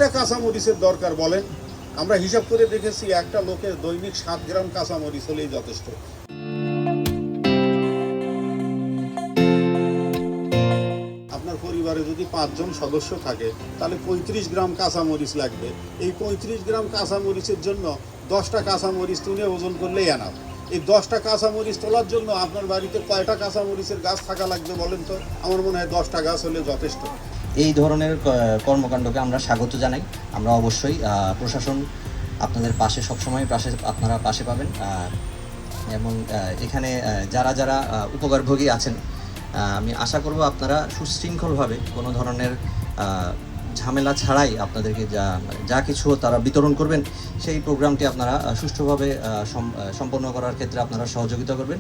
কয়টা কাঁচামরিচের দরকার বলেন? আমরা হিসাব করে দেখেছি একটা লোকের দৈনিক 7 গ্রাম কাঁচামরিচ হলেই যথেষ্ট। আপনার পরিবারে যদি 5 জন সদস্য থাকে তাহলে 35 গ্রাম কাঁচামরিচ লাগবে। এই 35 গ্রাম কাঁচামরিচের জন্য 10টা কাঁচামরিচ তুলে ওজন করলেই এনাফ। এই 10টা কাঁচামরিচ তোলার জন্য আপনার বাড়িতে কয়টা কাঁচামরিচের গাছ থাকা লাগবে বলেন তো? আমার মনে হয় 10টা গাছ হলে যথেষ্ট। এই ধরনের কর্মকাণ্ডকে আমরা স্বাগত জানাই। আমরা অবশ্যই প্রশাসন আপনাদের পাশে সবসময় আপনারা পাশে পাবেন, এবং এখানে যারা যারা উপকারভোগী আছেন, আমি আশা করব আপনারা সুশৃঙ্খলভাবে কোনো ধরনের ঝামেলা ছাড়াই আপনাদেরকে যা কিছু তারা বিতরণ করবেন সেই প্রোগ্রামটি আপনারা সুষ্ঠুভাবে সম্পন্ন করার ক্ষেত্রে আপনারা সহযোগিতা করবেন।